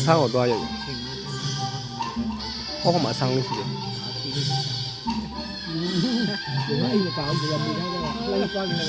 sang ở toa vậy không mà sang cái gì Ay, tao bây giờ mình đang lấy con này.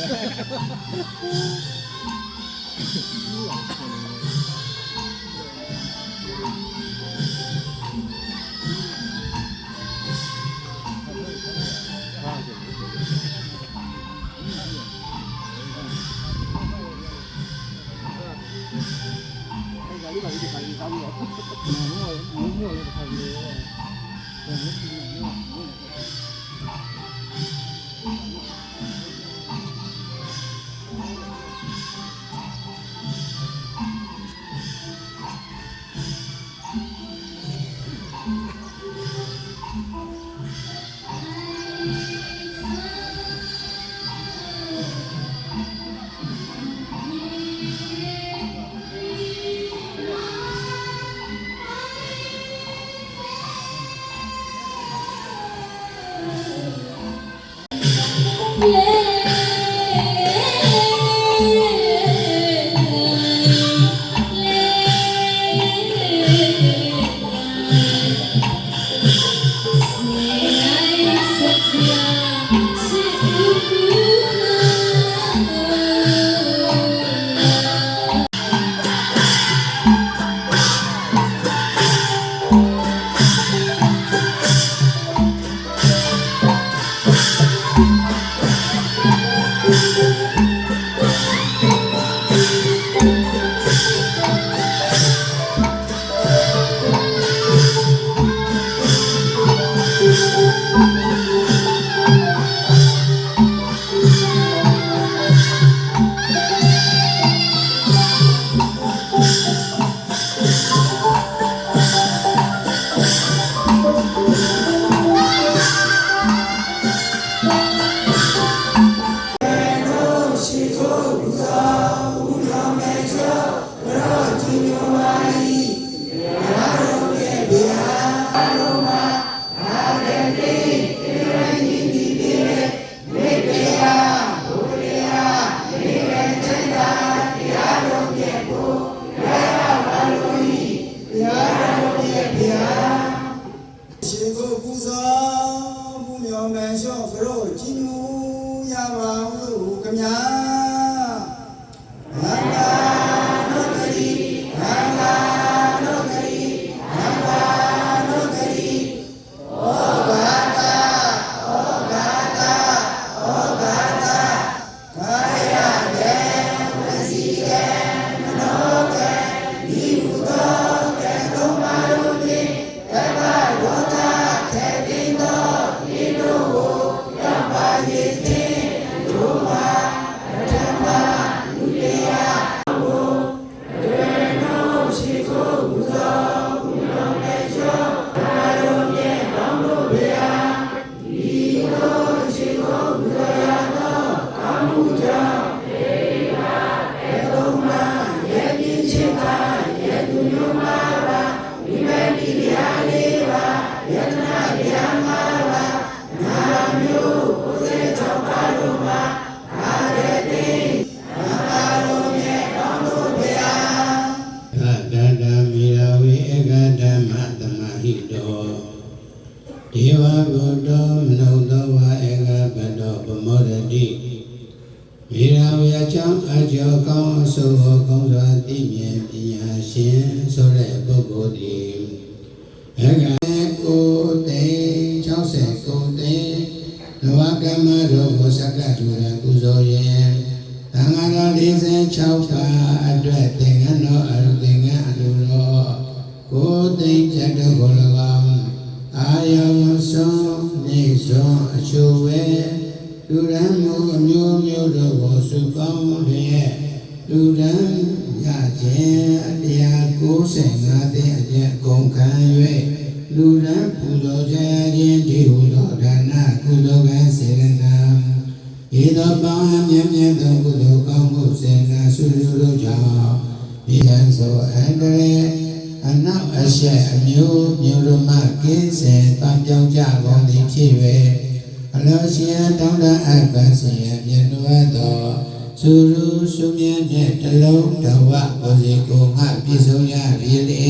Suru sumya ne talong dawa kosi ko ngah pisau ya rile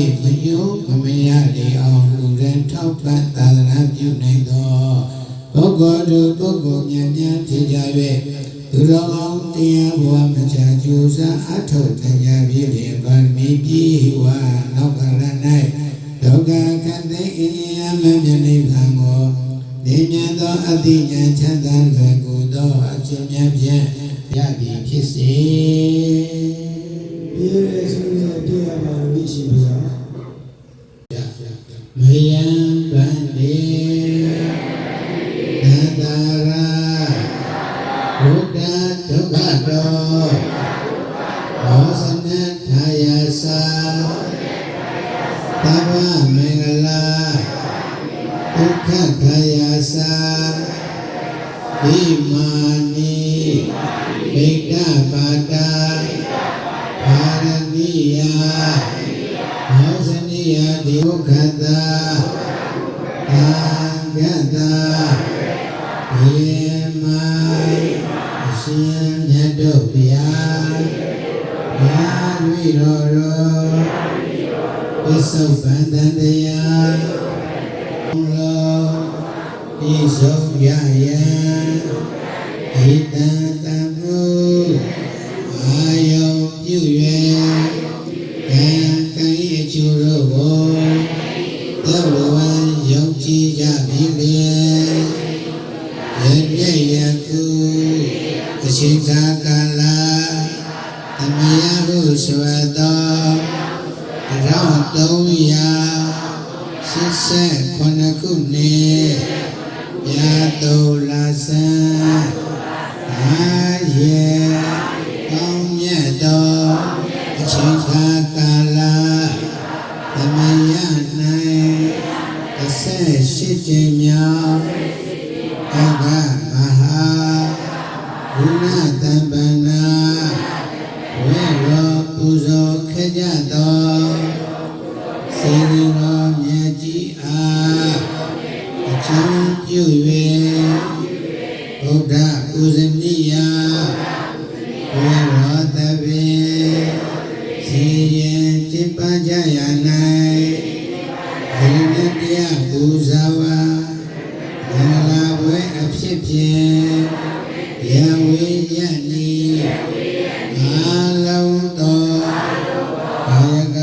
ည့်မညို့မမရလေအောင်လူရင်ထောက်ပံ့သာသနာပြုနိုင်သောပုဂ္ဂိုလ်တို့ပုဂ္ဂိုလ်များများဖြစ်ကြ၍သူတော်ကောင်းတရားဘဝမချာကျိုးစားအထောက်တရားပြည့်လျက်ပါမီပြီးဝါနောက်ကရ၌ဒုက္ခခတ်သိအင်းရမမြနိဗ္ဗာန်ကိုနေမြတ်သောအတိညာချမ်းသာလွယ်ကူသောအခြင်းများဖြင့်ရသည်ဖြစ်စေ ဒီရဲဆိုတဲ့တရားပါဝိရှိပါ မယံဗန္တိသတ္တရာဘုဒ္ဓဒုက္ခတောဘောဇနထာယသာသဗ္ဗမင်္ဂလာဒုက္ခထာယသာဝိမာနိဗိဒ္ဓပါတာပါရဏိယဘောဇနိယဒုက္ခတာအာဂတာယေမအရှင်မြတ်တို့ဗျာယာဝိရောရောဝိသုဗန္တတရားလောဤဆုံးရယံဣတံတံမုအာယုံပြု၍ကံကံ၏အကျိုးတို့ကိုသဗ္ဗဝံယုံကြည်ကြပြီလေယနေ့ယခုအချိန်ကာလသမယဟုဆိုသော1389ခုနှစ်ရာတုလဆန်းအားရေကောင်းမြတ်သောအချိန်ကာလသမယ၌18ကြိမ်မြောက်အဂ္ဂမဟာဘုရားတမ္ပနာဝေရောပူဇော်ခဲ့ကြသောစေရီတော်မြတ်ကြီးအားအကျဉ်းပြု၍ဗုဒ္ဓပူဇနိယဝေရောတပိစီရင်ကျင့်ပန်းကြရ၌ဒီနေ့တရားပူဇော်ဝါမင်္ဂလာပွဲအဖြစ်ဖြင့်ယဝေယနိအားလုံးသောဘာယက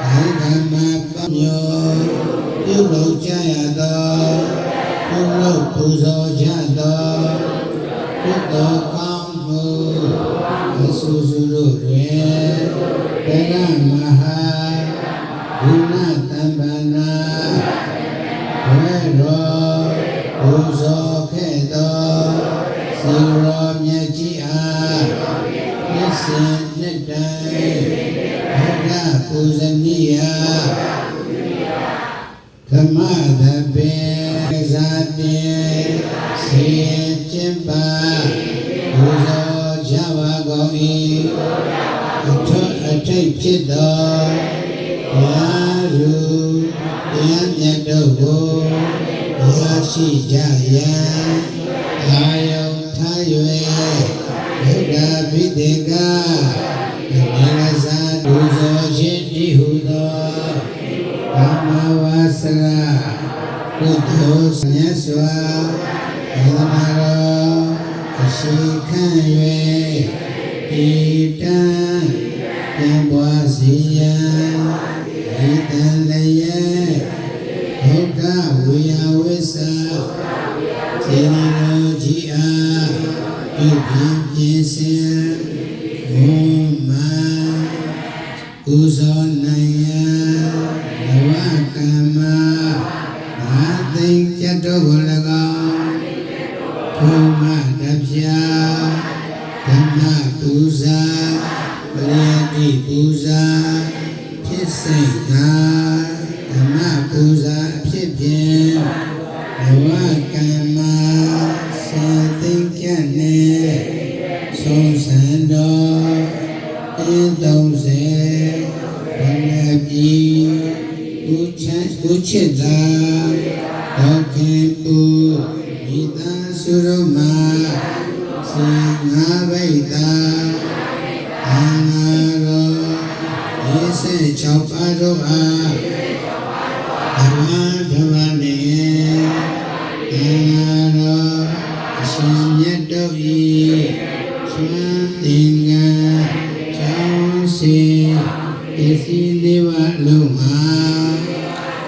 ဒိဋ္ဌမပညောပြုလုပ်ကြရသောပြုလုပ်ပူဇော်ကြသောဘုဒ္ဓကောင်းမှုအဆူဆူတို့တွင်ဘဂမဟာဘုရားတမ္ပနာဝေရောပူဇော်ခဲ့သောစေရောမြတ်ကြီးအားနှစ်စဉ်နှစ်တိုင်းဘုရားပူဇနိယဓမ္မသဘေဇာတိစေကျင့်ပါပူဇော်ကြပါကုန်၏အထွတ်အထိပ်ဖြစ်သောယာရုတရားမြတ်တို့ကိုရရှိကြရန်အာယုံထား၍ဘုရားဘိသေကမေရဇာပူဇော်ခြင်းဤဟုသောဓမ္မဝါစရာကုသိုလ်မြတ်စွာဘုရားတော်အရှိခံ၍ဤတံပြန်ပွားစီရန်ဤတံလည်းဘုရားဝေယဝိသစေရီတော်ကြီးအားပြုပြင်စင်ဘုမာကုဇောနိုင်ယနဝကမ္မမာသိဉ္ဇတောကို၎င်းထုံမတပြာဓမ္မပူဇာပရိတိပူဇာဖြစ်စိတ်သာဓမ္မပူဇာအဖြစ်ဖြင့်နဝကမ္မစေသိဉ္ဇနှင့်ဆုံးစံတော်တင်း30ဘုရားပြည်ဥချစ်သာဒေါခင်ပူမိသားစုတို့မှာစေငါးဘိတ်သာအာနာရော se choparo Dhamma Naro Sanyadoi Swantinga Chausi Isi Deva Luma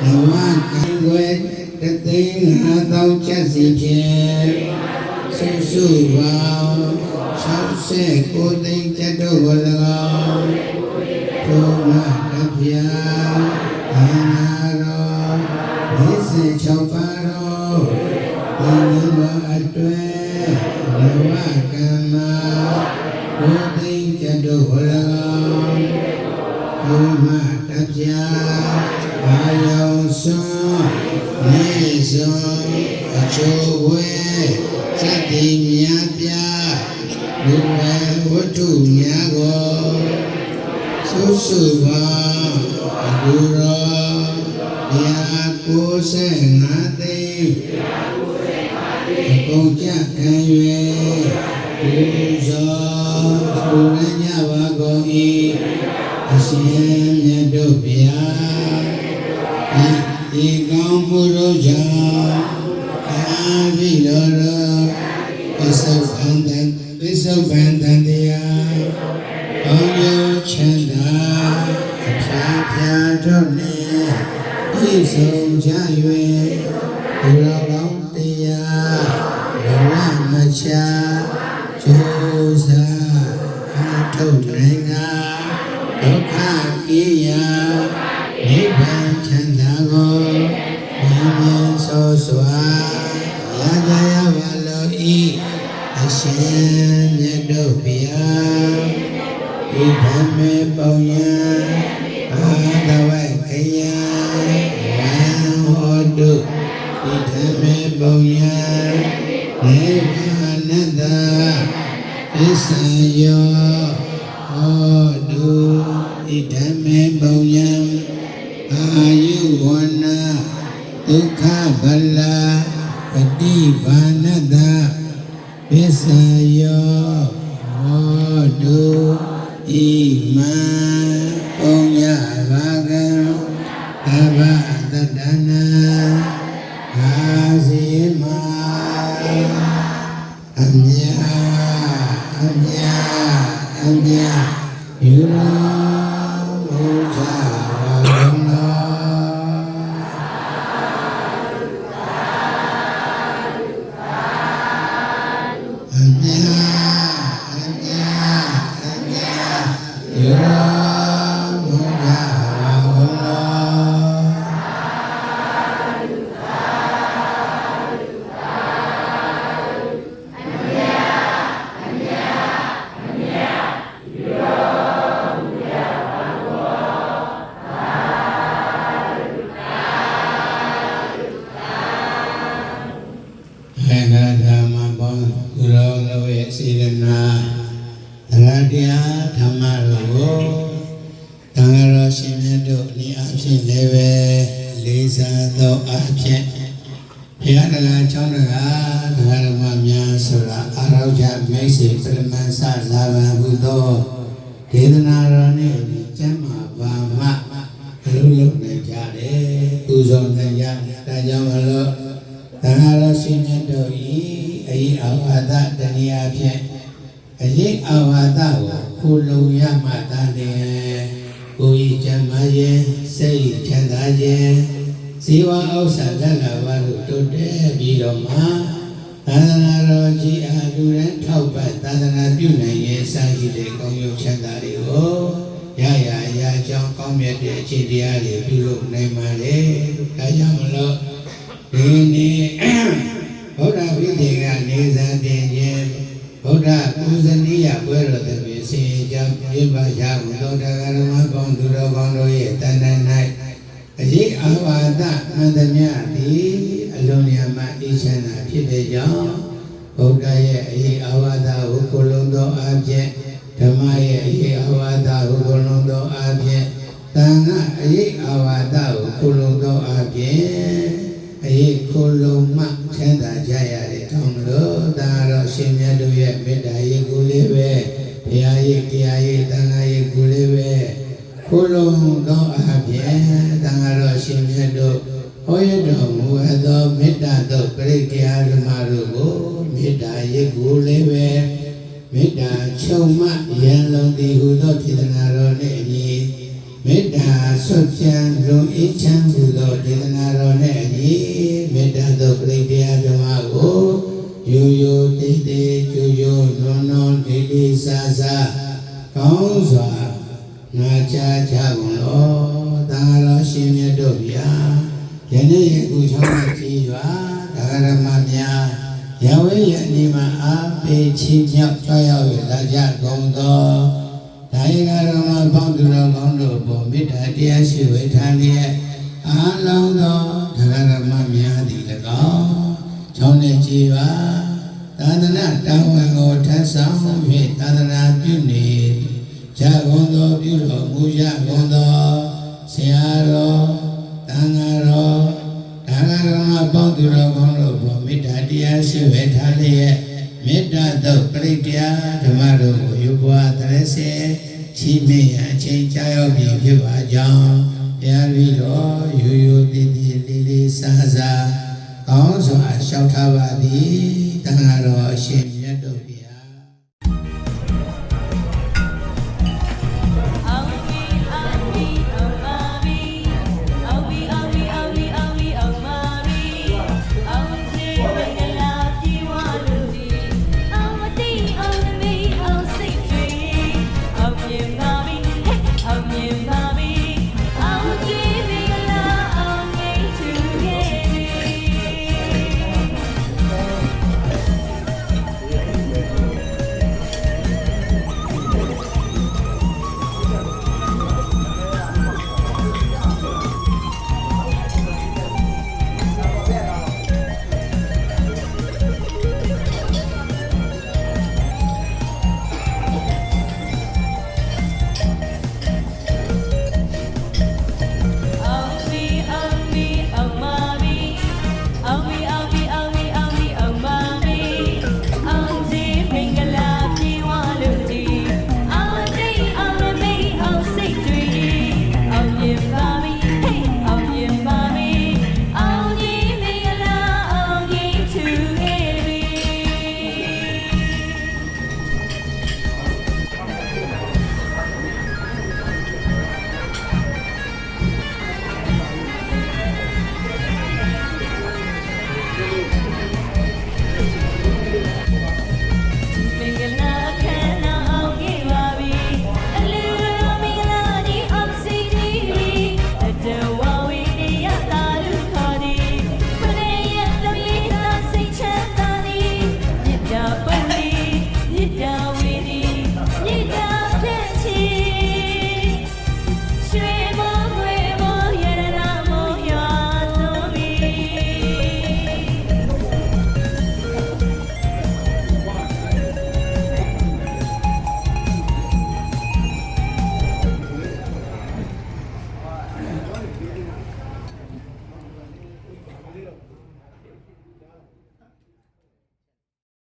Nawaka Wet Katinga Tau Chasi Chen Susu Bao Sao Se Kuting Chadu Golagao Tuma Kapya Naro Isi Choparo Nima Atwe Nawakama Kuting Chadu Golagao Tuma Kapya Ayaw Son Nizon Achowe Sati Myapya Luwe Watu Myago Susuba Aguro Yaku Sengate Akongcha Kanywe Uzo Uranya Wagoi Asim Nyadubya Ikang Muroja Avilora Visavantan Dia Oyo Chanda Apya Jone Isong Jaywe Uralong Dia Ramacha Josa Atodrenga Dokha Iya Nibbana Chandago Nyamen Soswa Yagaya Valoi Ashen Nyadopya Idhame Paunya Adawai Kaya Wahodu Idhame Paunya Nevananda Isayo Hodu Idhame Paunya Ayuwana Dukha Bala Pati Vanada Visayo Hodu Ima Punya Vagan Tava Tadana Azima Amya Yura Muja Vagana ခုလုံးသောအပြင်တန်ဃာတော်ရှင်မြတ်တို့ဟောရတော်မူအပ်သောမေတ္တာတော်ပရိက္ခဓမ္မတို့ကိုမေတ္တာရိပ်ကိုလည်းပဲမေတ္တာချုပ်မှရန်လုံးတည်ဟူသောဒေသနာတော်နှင့်အညီမေတ္တာဆွတ်ပြန်လုံအေးချမ်းဟူသောဒေသနာတော်နှင့်အညီမေတ္တာတော်ပရိက္ခဓမ္မကိုရိုးရိုးတိတ်တိတ်ကျိုးကျိုးနွန်နွန်တိတ်တိတ်ဆာဆာကောင်းစွာငါချာချကုန်လောသာတော်ရှင်မြတ်တို့ဗျာယနေ့ယခုချောင်းနဲ့ကြည်ရွာဒါဂရမများရဝေးရနေမှာအားပေးချင်းမြောက်ကြွရောက်ရလာကြကုန်သောဒါယကရမပေါင်းသူတော်ကောင်းတို့ပေါ်မေတ္တာတရားရှိဝေထားလျက်အားလုံးသောဒါဂရမများသည်၎င်းချောင်းနဲ့ကြည်ရွာသာသနာတောင်းဝန်ကိုထမ်းဆောင်၍သာသနာပြုနေဇာကုန်သောပြုတော်မူရကုန်သောဆရာတော်တန်ဃာတော်ဒါနကမပေါင်းသူတော်ကောင်းတို့ပေါ်မေတ္တာတရားရှိဝေထားလျက်မေတ္တာသောပရိက္ခဓမ္မတို့ကိုယူပွားတရစေရှိမိရန်အချိန်ကြာရောက်ပြီဖြစ်ပါကြောင်းတရားပြီးတော့ရိုးရိုးတည်တည်လေးလေးစားစားကောင်းစွာရှောက်ထားပါသည်တန်ဃာတော်အရှင်